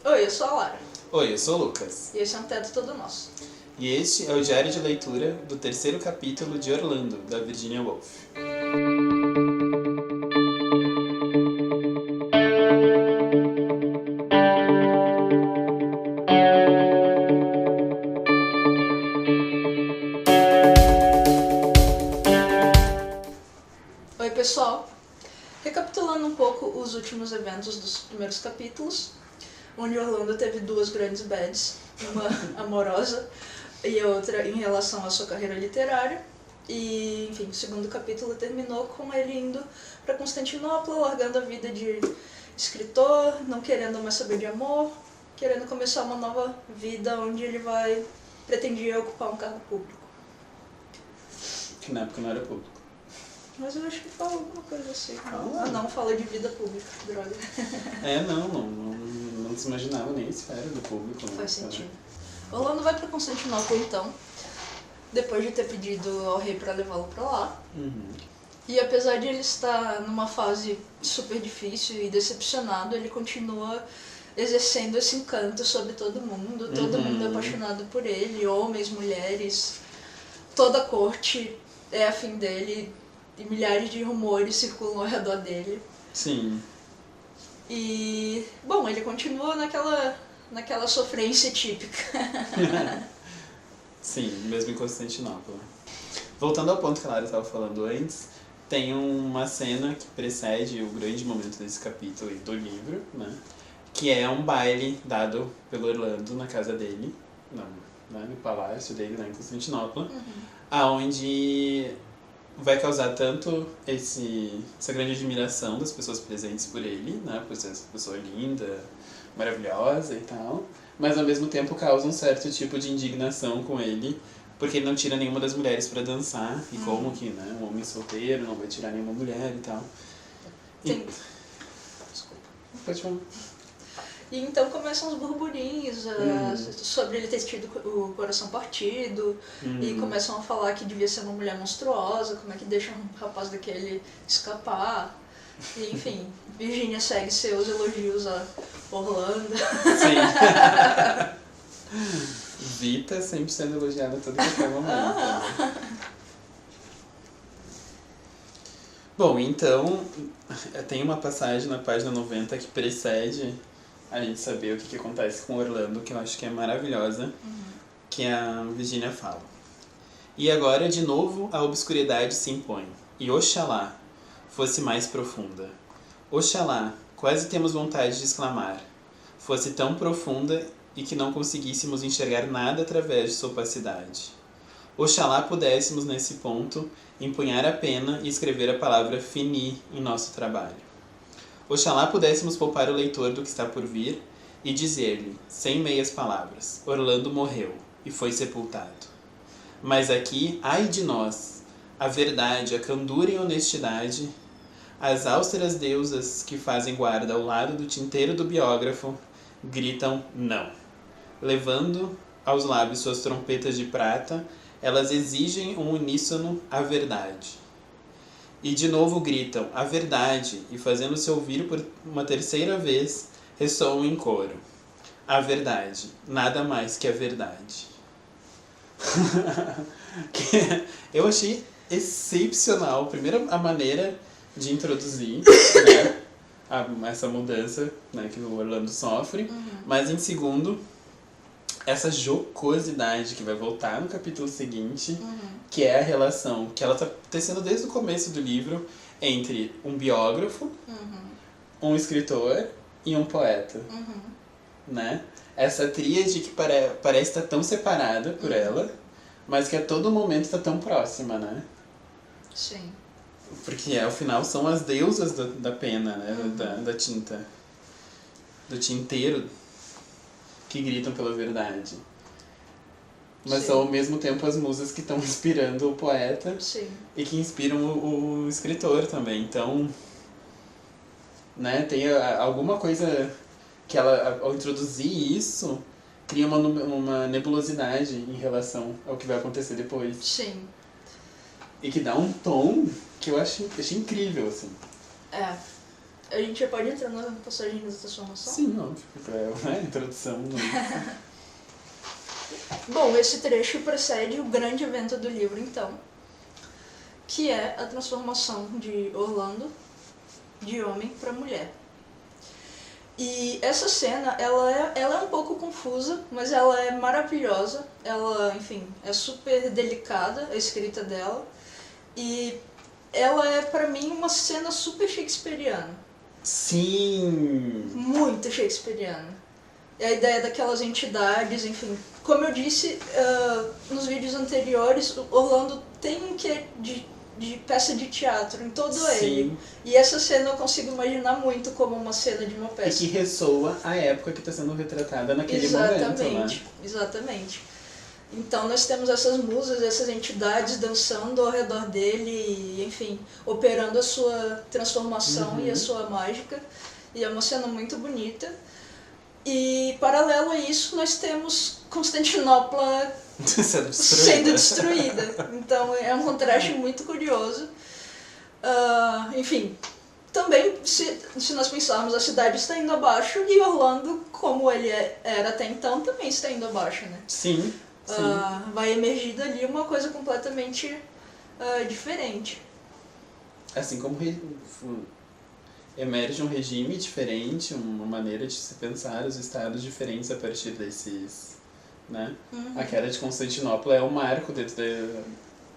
Oi, eu sou a Lara. Oi, eu sou o Lucas. E esse é um teto todo nosso. E este é o diário de leitura do terceiro capítulo de Orlando, da Virginia Woolf. Oi, pessoal. Recapitulando um pouco os últimos eventos dos primeiros capítulos, onde Orlando teve duas grandes bads, uma amorosa e a outra em relação à sua carreira literária. E, enfim, o segundo capítulo terminou com ele indo para Constantinopla, largando a vida de escritor, não querendo mais saber de amor, querendo começar uma nova vida onde ele pretendia ocupar um cargo público. Que na época não era público. Mas eu acho que fala alguma coisa assim. Não, fala de vida pública, droga. Não se imaginava nem a esfera do público. Faz sentido. Orlando vai pra Constantinopla então, depois de ter pedido ao rei pra levá-lo pra lá. Uhum. E apesar de ele estar numa fase super difícil e decepcionado, ele continua exercendo esse encanto sobre todo mundo. Todo mundo é apaixonado por ele, homens, mulheres, toda a corte é afim dele. E milhares de rumores circulam ao redor dele. Sim. E, bom, ele continua naquela sofrência típica. Sim, mesmo em Constantinopla. Voltando ao ponto que a Lara estava falando antes, tem uma cena que precede o grande momento desse capítulo e do livro, né? Que é um baile dado pelo Orlando na casa dele, no palácio dele, lá em Constantinopla, aonde vai causar tanto essa grande admiração das pessoas presentes por ele, né, por ser essa pessoa linda, maravilhosa e tal, mas ao mesmo tempo causa um certo tipo de indignação com ele, porque ele não tira nenhuma das mulheres pra dançar, e como que, né, um homem solteiro não vai tirar nenhuma mulher e tal. Desculpa, pode falar. E então começam os burburinhos sobre ele ter tido o coração partido, e começam a falar que devia ser uma mulher monstruosa, como é que deixa um rapaz daquele escapar. E, enfim, Virginia segue seus elogios a Orlando. Sim. Vita sempre sendo elogiada a todo qualquer momento. Bom, então, tem uma passagem na página 90 que precede a gente saber o que acontece com Orlando, que eu acho que é maravilhosa, que a Virginia fala. E agora, de novo, a obscuridade se impõe, e oxalá fosse mais profunda. Oxalá, quase temos vontade de exclamar, fosse tão profunda e que não conseguíssemos enxergar nada através de sua opacidade. Oxalá pudéssemos, nesse ponto, empunhar a pena e escrever a palavra fini em nosso trabalho. Oxalá pudéssemos poupar o leitor do que está por vir e dizer-lhe, sem meias palavras, Orlando morreu e foi sepultado. Mas aqui, ai de nós, a verdade, a candura e a honestidade, as austeras deusas que fazem guarda ao lado do tinteiro do biógrafo, gritam não. Levando aos lábios suas trompetas de prata, elas exigem um uníssono a verdade. E de novo gritam, a verdade, e fazendo-se ouvir por uma terceira vez, ressoam em coro. A verdade, nada mais que a verdade. Eu achei excepcional. Primeiro, a maneira de introduzir, né, essa mudança, né, que o Orlando sofre, mas em segundo, essa jocosidade que vai voltar no capítulo seguinte, que é a relação que ela tá tecendo desde o começo do livro entre um biógrafo, um escritor e um poeta, né? Essa tríade que parece estar tão separada por ela, mas que a todo momento está tão próxima, né? Sim. Porque ao final são as deusas da pena, né? Da tinta, do tinteiro, que gritam pela verdade. Mas são ao mesmo tempo as musas que estão inspirando o poeta. Sim. E que inspiram o escritor também. Então, né, tem alguma coisa que ela, ao introduzir isso, cria uma nebulosidade em relação ao que vai acontecer depois. Sim. E que dá um tom que eu achei incrível, assim. A gente já pode entrar na passagem da transformação? Sim, óbvio. É a introdução. Né? Bom, esse trecho precede o grande evento do livro, então, que é a transformação de Orlando de homem para mulher. E essa cena, ela é um pouco confusa, mas ela é maravilhosa. Ela, enfim, é super delicada, a escrita dela. E ela é, pra mim, uma cena super shakespeariana. Sim! Muito shakespeariana. A ideia daquelas entidades, enfim. Como eu disse nos vídeos anteriores, Orlando tem um quê de peça de teatro em todo ele. E essa cena eu consigo imaginar muito como uma cena de uma peça. E que ressoa a época que está sendo retratada naquele momento, né? Exatamente. Então nós temos essas musas, essas entidades dançando ao redor dele e, enfim, operando a sua transformação e a sua mágica. E é uma cena muito bonita. E, paralelo a isso, nós temos Constantinopla sendo destruída. Então é um contraste muito curioso. Enfim, também, se nós pensarmos, a cidade está indo abaixo e Orlando, como ele era até então, também está indo abaixo, né? Sim. Vai emergir dali uma coisa completamente diferente. Assim como emerge um regime diferente, uma maneira de se pensar os estados diferentes a partir desses, né? A queda de Constantinopla é um marco dentro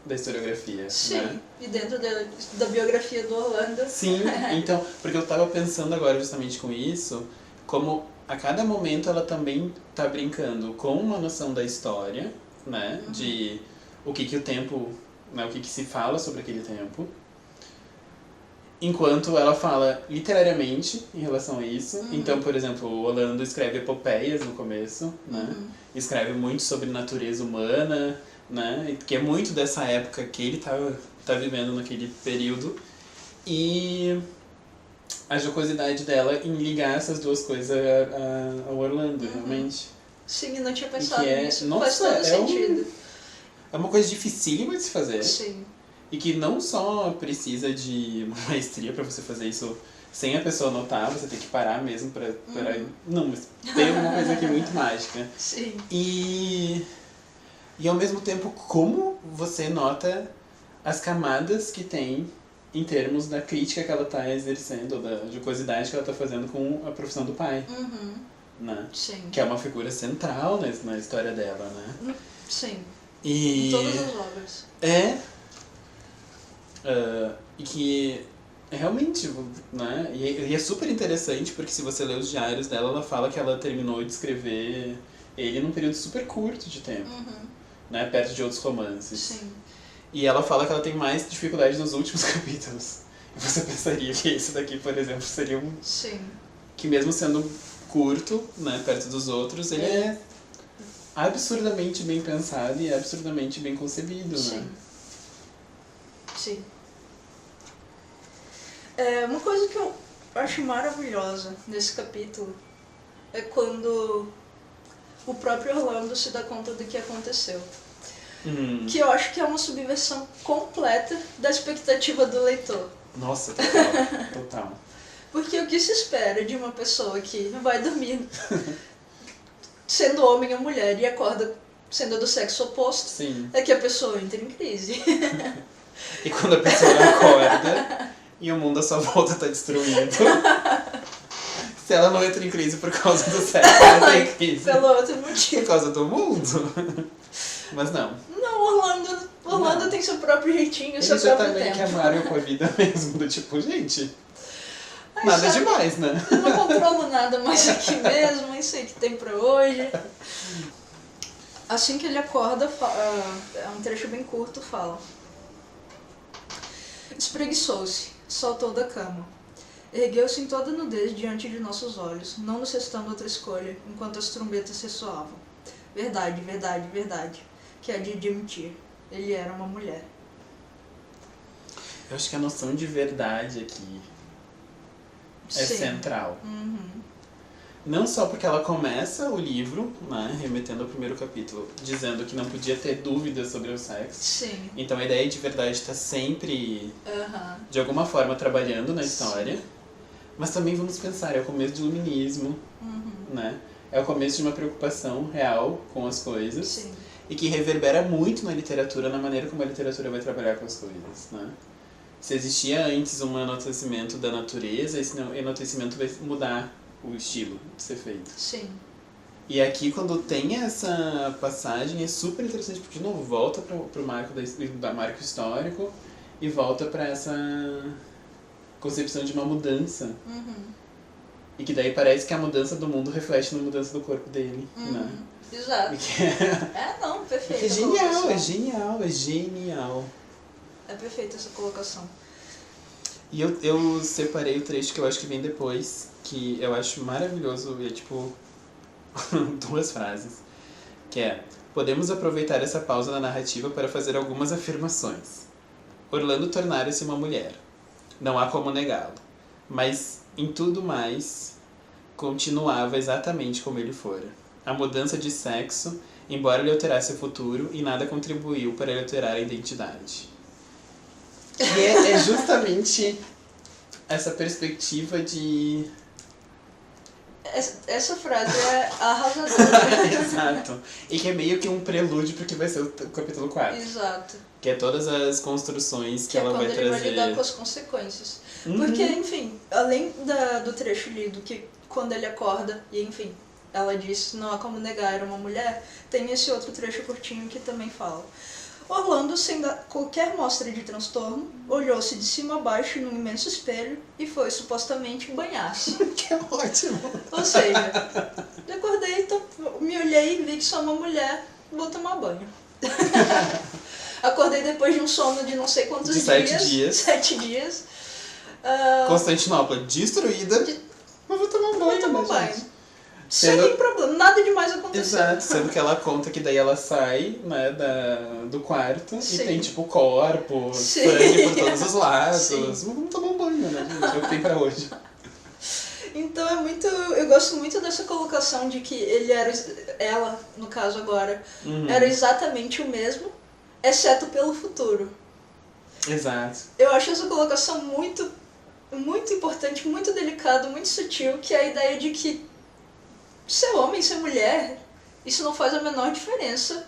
da historiografia. Sim, né? E dentro da biografia do Orlando. Sim, então, porque eu estava pensando agora justamente com isso, como a cada momento ela também está brincando com uma noção da história, né? De o que o tempo, né? O que se fala sobre aquele tempo. Enquanto ela fala literariamente em relação a isso. Então, por exemplo, o Orlando escreve epopeias no começo, né? Escreve muito sobre natureza humana, né? Que é muito dessa época que ele tá vivendo naquele período. E a jocosidade dela em ligar essas duas coisas ao Orlando, realmente. Sim, eu não tinha pensado nisso. Nossa, faz todo sentido. É uma coisa dificílima de se fazer. Sim. E que não só precisa de uma maestria pra você fazer isso sem a pessoa notar, você tem que parar mesmo pra... Não, mas tem alguma coisa aqui muito mágica. Sim. E ao mesmo tempo, como você nota as camadas que tem em termos da crítica que ela tá exercendo, ou da jocosidade que ela tá fazendo com a profissão do pai. Né? Sim. Que é uma figura central na história dela, né? Sim. E... Em todas as obras. E que realmente, né? E é super interessante porque se você ler os diários dela, ela fala que ela terminou de escrever ele num período super curto de tempo, né? Perto de outros romances. Sim. E ela fala que ela tem mais dificuldade nos últimos capítulos. E você pensaria que esse daqui, por exemplo, seria um... Sim. Que mesmo sendo curto, né, perto dos outros, ele é absurdamente bem pensado e absurdamente bem concebido, né? Sim. Uma coisa que eu acho maravilhosa nesse capítulo é quando o próprio Orlando se dá conta do que aconteceu. Que eu acho que é uma subversão completa da expectativa do leitor. Nossa, total. Porque o que se espera de uma pessoa que vai dormir sendo homem ou mulher e acorda sendo do sexo oposto é que a pessoa entre em crise. E quando a pessoa acorda e o mundo à sua volta tá destruído, se ela não entra em crise por causa do sexo, ela entra em crise pelo outro motivo. por causa do mundo. Mas não. Não, Orlando tem seu próprio jeitinho, seu Ele já próprio tá meio tempo. que amargo com a vida mesmo, do tipo, gente, nada demais, né? Eu não controlo nada mais aqui mesmo, isso aí que tem pra hoje. Assim que ele acorda, é um trecho bem curto, fala: espreguiçou-se, saltou da cama. Ergueu-se em toda nudez diante de nossos olhos, não nos restando outra escolha, enquanto as trombetas ressoavam. Verdade, verdade, verdade, que é de admitir. Ele era uma mulher. Eu acho que a noção de verdade aqui é central. Não só porque ela começa o livro, né, remetendo ao primeiro capítulo, dizendo que não podia ter dúvidas sobre o sexo. Sim. Então a ideia de verdade está sempre, de alguma forma, trabalhando na história. Mas também vamos pensar, é o começo do iluminismo, né? É o começo de uma preocupação real com as coisas. Sim. E que reverbera muito na literatura, na maneira como a literatura vai trabalhar com as coisas, né? Se existia antes um enaltecimento da natureza, esse enaltecimento vai mudar o estilo de ser feito. Sim. E aqui, quando tem essa passagem, é super interessante, porque, de novo, volta pro marco marco histórico e volta para essa concepção de uma mudança. E que daí parece que a mudança do mundo reflete na mudança do corpo dele, né? Exato. Não, perfeito. É genial. É perfeita essa colocação. E eu separei o trecho que eu acho que vem depois, que eu acho maravilhoso, e é tipo 2 frases, que é: podemos aproveitar essa pausa na narrativa para fazer algumas afirmações. Orlando tornara-se uma mulher. Não há como negá-lo. Mas, em tudo mais, continuava exatamente como ele fora. A mudança de sexo, embora lhe alterasse o futuro, e nada contribuiu para ele alterar a identidade. E é justamente essa perspectiva de... Essa frase é arrasadora. Exato. E que é meio que um prelúdio porque vai ser o capítulo 4. Exato. Que é todas as construções que ela vai trazer. Que é quando ele vai lidar com as consequências. Porque, enfim, além do trecho lido, que quando ele acorda, e enfim, ela diz, não há como negar, era uma mulher, tem esse outro trecho curtinho que também fala. Orlando, sem dar qualquer mostra de transtorno, olhou-se de cima a baixo num imenso espelho e foi supostamente banhar-se. Que é ótimo! Ou seja, eu acordei, me olhei e vi que sou uma mulher, vou tomar banho. Acordei depois de um sono de não sei quantos dias. 7 dias. 7 dias. Constantinopla destruída, mas vou tomar um banho, vou tomar banho. gente? Sem problema, nada demais aconteceu. Exato, sendo que ela conta que daí ela sai, né, do quarto e tem tipo corpo, sangue por todos os lados. Vamos tomar um banho, né, gente? É o que tem pra hoje. Então eu gosto muito dessa colocação de que ela, no caso agora, era exatamente o mesmo, exceto pelo futuro. Exato. Eu acho essa colocação muito, muito importante, muito delicada, muito sutil, que é a ideia de que ser homem, ser mulher, isso não faz a menor diferença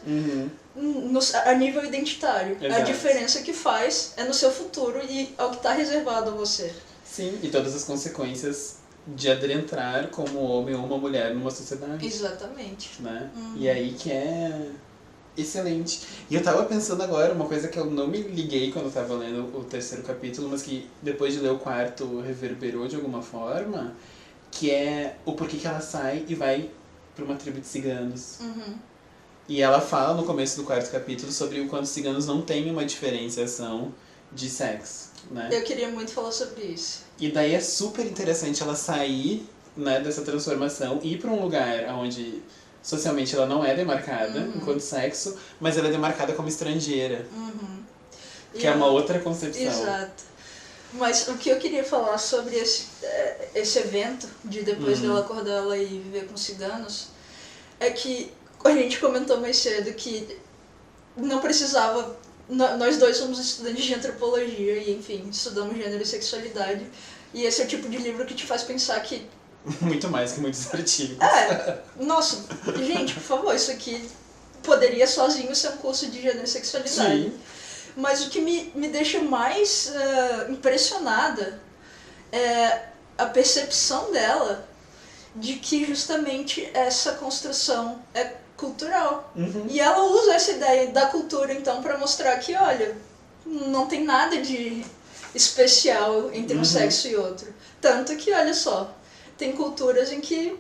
a nível identitário. Exato. A diferença que faz é no seu futuro e ao que está reservado a você. Sim, e todas as consequências de adentrar como homem ou uma mulher numa sociedade. Exatamente. Né? E aí que é excelente. E eu tava pensando agora, uma coisa que eu não me liguei quando eu tava lendo o 3º capítulo, mas que depois de ler o 4º reverberou de alguma forma, que é o porquê que ela sai e vai pra uma tribo de ciganos. E ela fala no começo do 4º capítulo sobre o quanto os ciganos não têm uma diferenciação de sexo, né? Eu queria muito falar sobre isso. E daí é super interessante ela sair, né, dessa transformação e ir pra um lugar onde socialmente ela não é demarcada enquanto sexo, mas ela é demarcada como estrangeira. Que é uma outra concepção. Exato. Mas o que eu queria falar sobre esse evento, de depois dela acordar ela e viver com ciganos, é que a gente comentou mais cedo que não precisava... Nós dois somos estudantes de antropologia e, enfim, estudamos gênero e sexualidade. E esse é o tipo de livro que te faz pensar que... Muito mais que muitos artigos. Nossa, gente, por favor, isso aqui poderia sozinho ser um curso de gênero e sexualidade. Sim. Mas o que me deixa mais impressionada é a percepção dela de que justamente essa construção é cultural. E ela usa essa ideia da cultura, então, para mostrar que, olha, não tem nada de especial entre um sexo e outro. Tanto que, olha só, tem culturas em que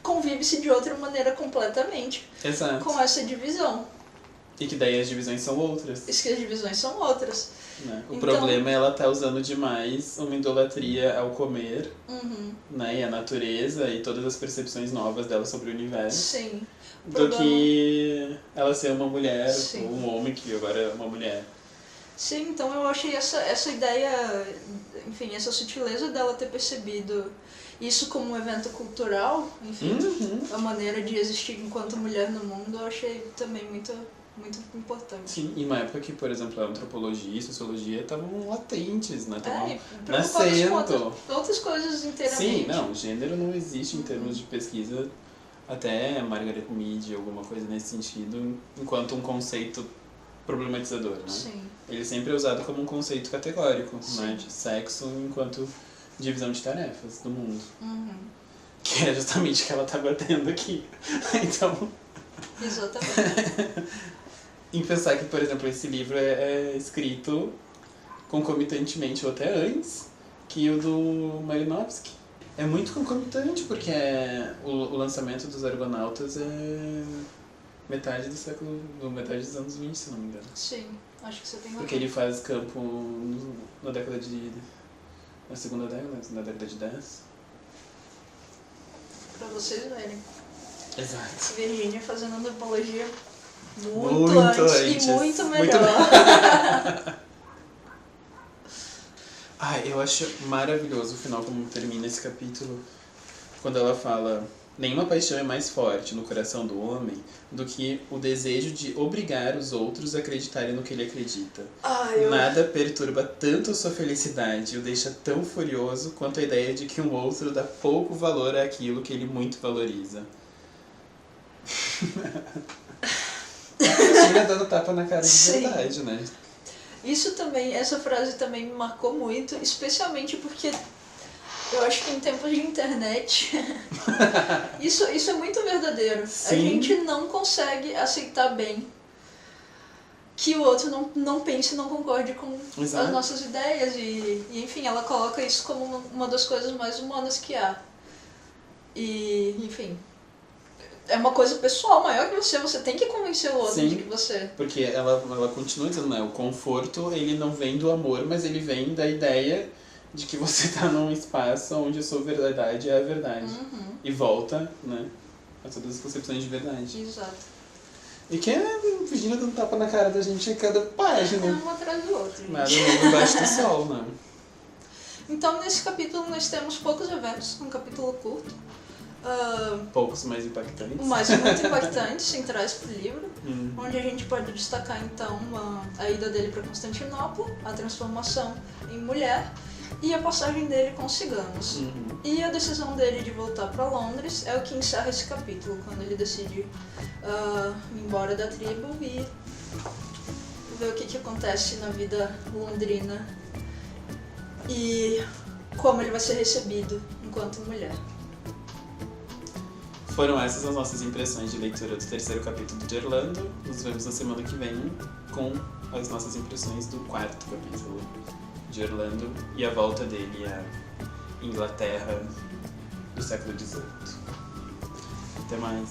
convive-se de outra maneira completamente. Exato. Com essa divisão. E que daí as divisões são outras. E que as divisões são outras. Né? O problema é ela tá usando demais uma idolatria ao comer, né? E a natureza e todas as percepções novas dela sobre o universo. Sim. Do que ela ser uma mulher ou um homem que agora é uma mulher. Sim, então eu achei essa ideia, enfim, essa sutileza dela ter percebido isso como um evento cultural, enfim, a maneira de existir enquanto mulher no mundo, eu achei também muito, muito importante. Sim, e uma época que, por exemplo, a antropologia e sociologia estavam latentes, né? Estavam E preocupados com nascendo. outras coisas inteiramente. Sim, não, gênero não existe em termos de pesquisa, até Margaret Mead, alguma coisa nesse sentido, enquanto um conceito problematizador, né? Sim. Ele sempre é usado como um conceito categórico, Sim. né? De sexo enquanto divisão de tarefas do mundo. Uhum. Que é justamente o que ela tá batendo aqui. Então, Exatamente. em pensar que, por exemplo, esse livro é escrito concomitantemente ou até antes que o do Malinowski. É muito concomitante, porque o lançamento dos Argonautas é metade dos anos 20, se não me engano. Sim, acho que você tem razão. Porque ele faz campo na década de... na segunda década, na década de 10. Pra vocês verem. Exato. Virgínia fazendo antropologia muito, Muito antes e antes. muito melhor. Eu acho maravilhoso o final, como termina esse capítulo, quando ela fala: nenhuma paixão é mais forte no coração do homem do que o desejo de obrigar os outros a acreditarem no que ele acredita. Nada perturba tanto sua felicidade e o deixa tão furioso quanto a ideia de que um outro dá pouco valor àquilo que ele muito valoriza. Chega dando tapa na cara de Sim. verdade, né? Isso também, essa frase também me marcou muito, especialmente porque eu acho que em tempos de internet isso é muito verdadeiro. Sim. A gente não consegue aceitar bem que o outro não pense e não concorde com Exato. as nossas ideias e enfim, ela coloca isso como uma das coisas mais humanas que há. E, enfim, é uma coisa pessoal maior que você tem que convencer o outro Sim. de que você... Porque ela continua dizendo, né? O conforto, ele não vem do amor, mas ele vem da ideia de que você tá num espaço onde a sua verdade é a verdade. Uhum. E volta, né? A todas as concepções de verdade. Exato. E que é Virgínia dando tapa na cara da gente a cada página. Um atrás do outro, gente. Nada novo embaixo do sol, né? Então, nesse capítulo, nós temos poucos eventos, um capítulo curto. Poucos mais impactantes. Mas muito impactantes, centrais pro livro, Hum. onde a gente pode destacar, então, a ida dele para Constantinopla, a transformação em mulher e a passagem dele com os ciganos. Uhum. E a decisão dele de voltar para Londres é o que encerra esse capítulo, quando ele decide ir embora da tribo e ver o que acontece na vida londrina e como ele vai ser recebido enquanto mulher. Foram essas as nossas impressões de leitura do terceiro capítulo de Orlando. Nos vemos na semana que vem com as nossas impressões do quarto capítulo de Orlando e a volta dele à Inglaterra do século XVIII. Até mais!